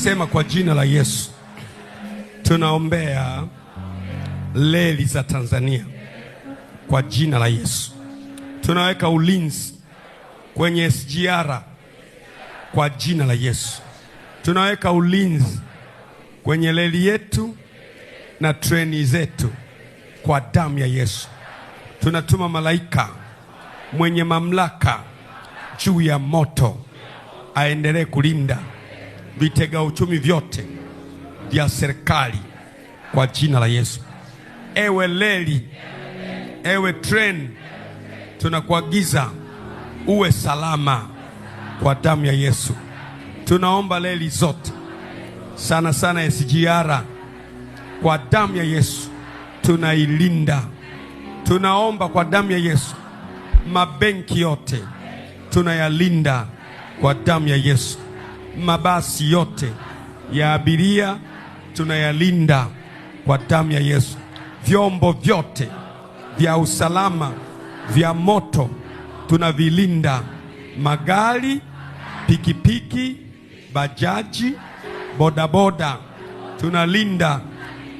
Sema kwa jina la Yesu. Tunaombea reli za Tanzania kwa jina la Yesu. Tunaweka ulinzi kwenye SGR kwa jina la Yesu. Tunaweka ulinzi kwenye reli yetu na treni zetu kwa damu ya Yesu. Tunatuma malaika mwenye mamlaka juu ya moto aendelee kulinda vitega uchumi vyote vya serikali kwa jina la Yesu. Ewe reli, ewe treni, tunakuagiza uwe salama kwa damu ya Yesu. Tunaomba reli zote, sana sana SGR, kwa damu ya Yesu tunailinda. Tunaomba kwa damu ya Yesu mabenki yote tunayalinda kwa damu ya Yesu. Mabasi yote ya abiria tunayalinda kwa damu ya Yesu. Vyombo vyote vya usalama vya moto tunavilinda. Magari, pikipiki, bajaji, bodaboda tunalinda.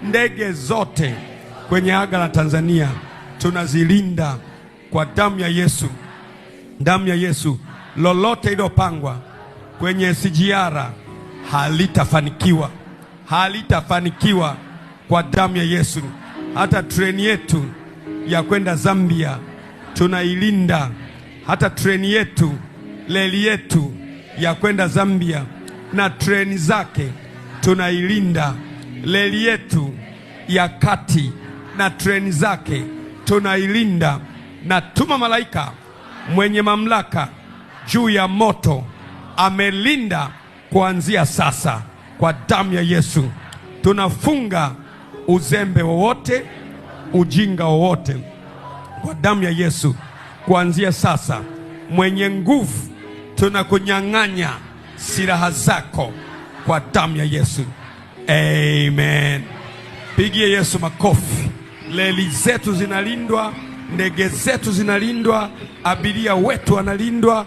Ndege zote kwenye anga la Tanzania tunazilinda kwa damu ya Yesu. Damu ya Yesu, lolote ilopangwa kwenye SGR halitafanikiwa, halitafanikiwa kwa damu ya Yesu. Hata treni yetu ya kwenda Zambia tunailinda. Hata treni yetu, reli yetu ya kwenda Zambia na treni zake tunailinda. Reli yetu ya kati na treni zake tunailinda. Na tuma malaika mwenye mamlaka juu ya moto amelinda kuanzia sasa kwa damu ya Yesu. Tunafunga uzembe wowote, ujinga wowote kwa damu ya Yesu kuanzia sasa. Mwenye nguvu, tunakunyang'anya silaha zako kwa damu ya Yesu. Amen. Pigie Yesu makofi. Reli zetu zinalindwa, ndege zetu zinalindwa, abiria wetu wanalindwa